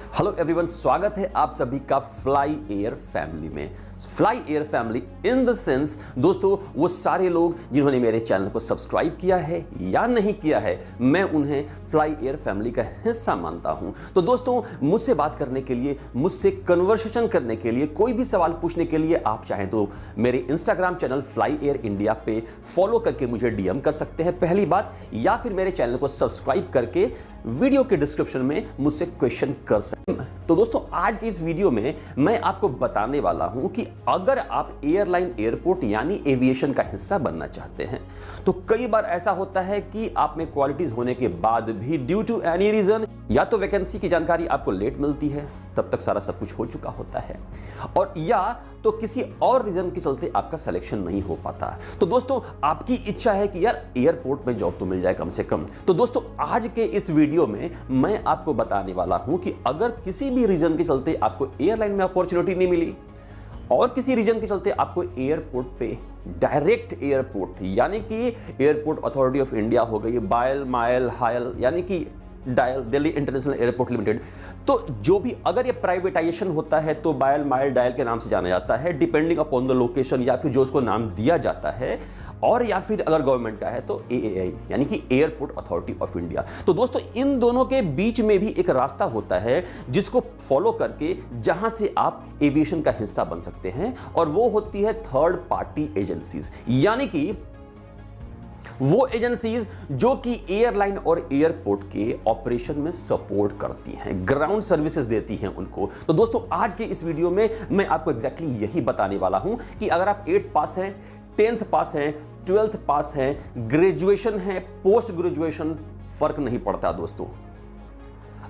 Hello everyone, स्वागत है आप सभी का फ्लाई एयर फैमिली में। Fly air family in the sense दोस्तों, वो सारे लोग जिन्होंने मेरे चैनल को सब्सक्राइब किया है या नहीं किया है, मैं उन्हें फ्लाई एयर फैमिली का हिस्सा मानता हूं। तो दोस्तों, मुझसे बात करने के लिए, मुझसे कन्वर्सेशन करने के लिए, कोई भी सवाल पूछने के लिए आप चाहें तो मेरे Instagram channel fly air India पे फॉलो करके मुझे डीएम कर सकते हैं, पहली बात, या फिर मेरे चैनल को सब्सक्राइब करके वीडियो के डिस्क्रिप्शन में मुझसे क्वेश्चन कर सकते हैं। तो दोस्तों, आज की इस वीडियो में मैं आपको बताने वाला हूं कि अगर आप एयरलाइन, एयरपोर्ट यानी एविएशन का हिस्सा बनना चाहते हैं तो कई बार ऐसा होता है कि आप में क्वालिटीज होने के बाद भी ड्यू टू एनी रीजन या तो वैकेंसी की जानकारी आपको लेट मिलती है, तब तक सारा सब कुछ हो चुका होता है, और या तो किसी और रीजन के चलते आपका सिलेक्शन नहीं हो पाता। तो दोस्तों, आपकी इच्छा है कि यार एयरपोर्ट में जॉब तो मिल जाए कम से कम। तो दोस्तों, आज के इस वीडियो में मैं आपको बताने वाला हूं कि अगर किसी भी रीजन के चलते आपको एयरलाइन में अपॉर्चुनिटी नहीं मिली और किसी रीजन के चलते आपको एयरपोर्ट पे डायरेक्ट एयरपोर्ट यानी कि एयरपोर्ट अथॉरिटी ऑफ इंडिया हो गई, बायल मायल हायल यानी कि dial Delhi international airport limited, तो जो भी अगर ये प्राइवेटाइजेशन होता है तो बायल मायल डायल के नाम से जाना जाता है, डिपेंडिंग अपॉन द लोकेशन या फिर जो उसको नाम दिया जाता है, और या फिर अगर गवर्नमेंट का है तो एएआई यानी कि एयरपोर्ट अथॉरिटी ऑफ इंडिया। तो दोस्तों, इन दोनों के बीच में भी एक रास्ता होता है जिसको फॉलो करके जहां से आप एविएशन का हिस्सा बन सकते हैं, और वो होती है थर्ड पार्टी एजेंसीज, यानी कि वो एजेंसीज जो कि एयरलाइन और एयरपोर्ट के ऑपरेशन में सपोर्ट करती हैं, ग्राउंड सर्विसेज देती हैं उनको। तो दोस्तों, आज के इस वीडियो में मैं आपको एग्जैक्टली यही बताने वाला हूं कि अगर आप 8th पास हैं, 10th पास हैं, 12th पास हैं, ग्रेजुएशन है, पोस्ट ग्रेजुएशन, फर्क नहीं पड़ता दोस्तों।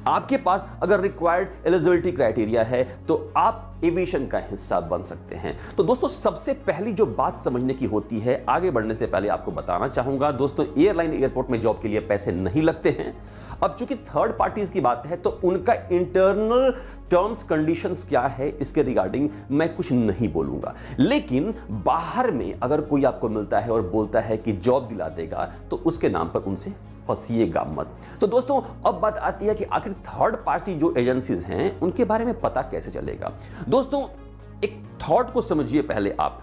आपके पास अगर रिक्वायर्ड एलिजिबिलिटी क्राइटेरिया है तो आप एविएशन का हिस्सा बन सकते हैं। तो दोस्तों, सबसे पहली जो बात समझने की होती है, आगे बढ़ने से पहले आपको बताना चाहूंगा दोस्तों, एयरलाइन एयरपोर्ट में जॉब के लिए पैसे नहीं लगते हैं। अब चूंकि थर्ड पार्टीज की बात है तो उनका इंटरनल टर्म्स कंडीशंस क्या है इसके रिगार्डिंग मैं कुछ नहीं बोलूंगा, लेकिन बाहर में अगर कोई आपको मिलता है और बोलता है कि जॉब दिला देगा तो उसके नाम पर उनसे फंसिएगा मत। तो दोस्तों, अब बात आती है कि आखिर थर्ड पार्टी जो एजेंसीज हैं उनके बारे में पता कैसे चलेगा। दोस्तों, एक थॉट को समझिए पहले आप।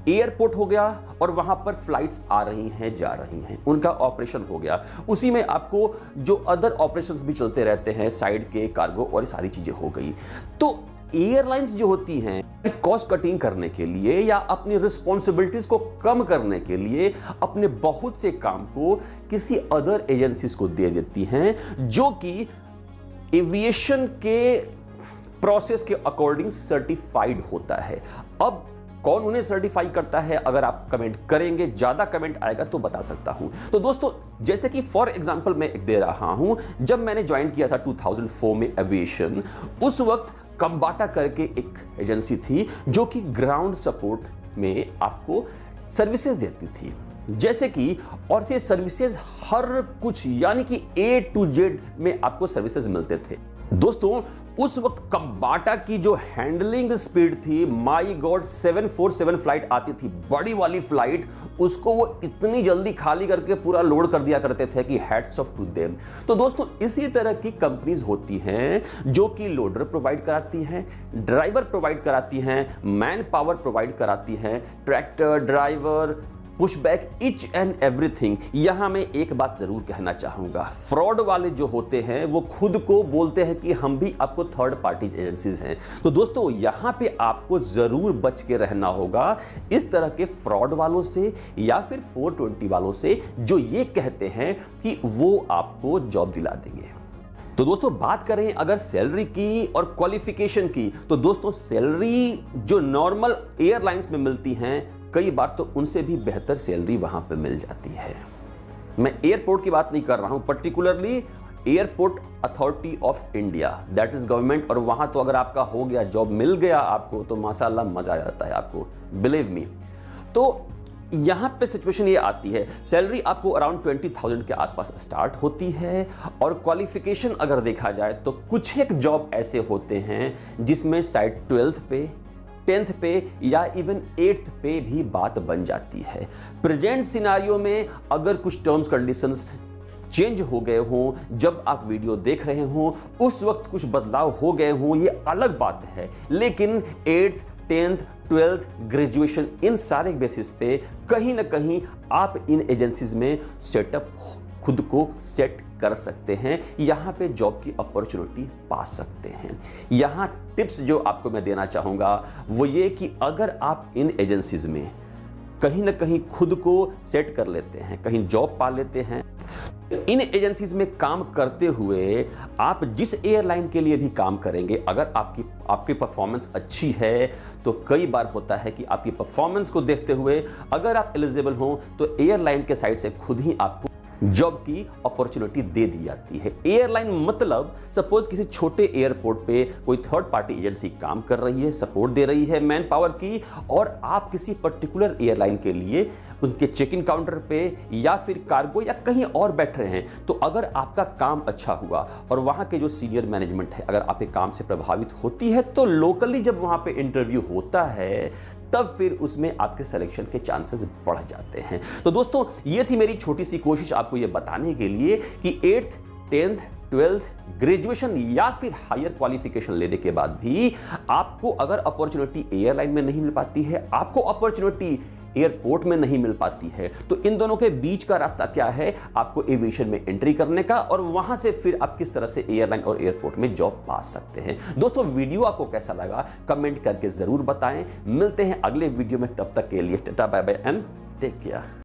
एयरपोर्ट हो गया और वहां पर फ्लाइट्स आ रही हैं, जा रही हैं, उनका ऑपरेशन हो गया, उसी में आपको जो अदर ऑपरेशंस भी चलते रहते हैं, साइड के कार्गो और सारी चीजें हो गई। तो एयरलाइंस जो होती हैं कॉस्ट कटिंग करने के लिए या अपनी रिस्पॉन्सिबिलिटीज को कम करने के लिए अपने बहुत से काम को किसी अदर एजेंसीज को दे देती हैं जो कि एविएशन के प्रोसेस के अकॉर्डिंग सर्टिफाइड होता है। अब कौन उन्हें सर्टिफाई करता है, अगर आप कमेंट करेंगे, ज्यादा कमेंट आएगा तो बता सकता हूं। तो दोस्तों, जैसे कि फॉर एग्जांपल मैं एक दे रहा हूं, जब मैंने ज्वाइन किया था 2004 में एविएशन, उस वक्त कंबाटा करके एक एजेंसी थी जो कि ग्राउंड सपोर्ट में आपको सर्विसेज देती थी, जैसे कि, और ये सर्विसेज हर कुछ यानी कि A to Z में आपको सर्विसेज मिलते थे। दोस्तों, उस वक्त कंबाटा की जो हैंडलिंग स्पीड थी, माय गॉड, 747 फ्लाइट आती थी, बड़ी वाली फ्लाइट, उसको वो इतनी जल्दी खाली करके पूरा लोड कर दिया करते थे कि हैट्स ऑफ टू देम। तो दोस्तों, इसी तरह की कंपनीज होती हैं जो कि लोडर प्रोवाइड कराती हैं, ड्राइवर प्रोवाइड कराती हैं, मैन पावर प्रोवाइड कराती हैं, tractor, driver, pushback, each and everything. यहां मैं एक बात जरूर कहना चाहूंगा, फ्रॉड वाले जो होते हैं वो खुद को बोलते हैं कि हम भी आपको थर्ड पार्टी एजेंसीज हैं। तो दोस्तों, यहां पे आपको जरूर बच के रहना होगा इस तरह के फ्रॉड वालों से या फिर 420 वालों से जो ये कहते हैं कि वो आपको जॉब दिला देंगे। तो दोस्तों, बात करें अगर सैलरी की और क्वालिफिकेशन की, तो दोस्तों, सैलरी जो नॉर्मल एयरलाइंस में मिलती हैं कई बार तो उनसे भी बेहतर सैलरी वहां पे मिल जाती है। मैं एयरपोर्ट की बात नहीं कर रहा हूं, particularly airport authority of India, that is government, और वहां तो अगर आपका हो गया, जॉब मिल गया आपको, तो माशाल्लाह मजा आ जाता है आपको, बिलीव मी। तो यहां पे सिचुएशन ये आती है, सैलरी आपको अराउंड 20,000 के आसपास स्टार्ट होती है, और क्वालिफिकेशन अगर देखा जाए तो कुछ एक जॉब ऐसे होते हैं जिसमें शायद 12th पे, 10th पे या इवन 8th पे भी बात बन जाती है। प्रेजेंट सिनारियो में अगर कुछ टर्म्स कंडीशंस चेंज हो गए हों, जब आप वीडियो देख रहे हों उस वक्त कुछ बदलाव हो गए हों, ये अलग बात है। लेकिन 8th 10th 12th ग्रेजुएशन, इन सारे बेसिस पे कहीं ना कहीं आप इन एजेंसीज में सेटअप खुद को सेट कर सकते हैं, यहां पे जॉब की अपॉर्चुनिटी पा सकते हैं। यहां टिप्स जो आपको मैं देना चाहूंगा वो ये कि अगर आप इन एजेंसीज में कहीं ना कहीं खुद को सेट कर लेते हैं, कहीं जॉब पा लेते हैं, इन एजेंसीज में काम करते हुए आप जिस एयरलाइन के लिए भी काम करेंगे, अगर आपकी परफॉर्मेंस अच्छी है तो कई बार होता है कि आपकी परफॉर्मेंस को देखते हुए अगर आप एलिजिबल हो तो एयरलाइन के साइड से खुद ही आपको जॉब की अपॉर्चुनिटी दे दी जाती है। एयरलाइन मतलब सपोज किसी छोटे एयरपोर्ट पे कोई थर्ड पार्टी एजेंसी काम कर रही है, सपोर्ट दे रही है मैन पावर की, और आप किसी पर्टिकुलर एयरलाइन के लिए उनके चेक इन काउंटर पे या फिर कार्गो या कहीं और बैठ रहे हैं, तो अगर आपका काम अच्छा हुआ और वहां के जो सीनियर मैनेजमेंट है अगर आपके काम से प्रभावित होती है तो लोकली जब वहां पे इंटरव्यू होता है तब फिर उसमें आपके सिलेक्शन के चांसेस बढ़ जाते हैं। तो दोस्तों ये थी मेरी छोटी सी कोशिश आपको ये बताने के लिए कि 8th 10th 12th ग्रेजुएशन या फिर हायर क्वालिफिकेशन लेने के बाद भी आपको अगर अपॉर्चुनिटी एयरलाइन में नहीं मिल पाती है, आपको अपॉर्चुनिटी एयरपोर्ट में नहीं मिल पाती है, तो इन दोनों के बीच का रास्ता क्या है, आपको एविएशन में एंट्री करने का, और वहां से फिर आप किस तरह से एयरलाइन और एयरपोर्ट में जॉब पा सकते हैं। दोस्तों वीडियो आपको कैसा लगा कमेंट करके जरूर बताएं। मिलते हैं अगले वीडियो में, तब तक के लिए tata bye bye and take care.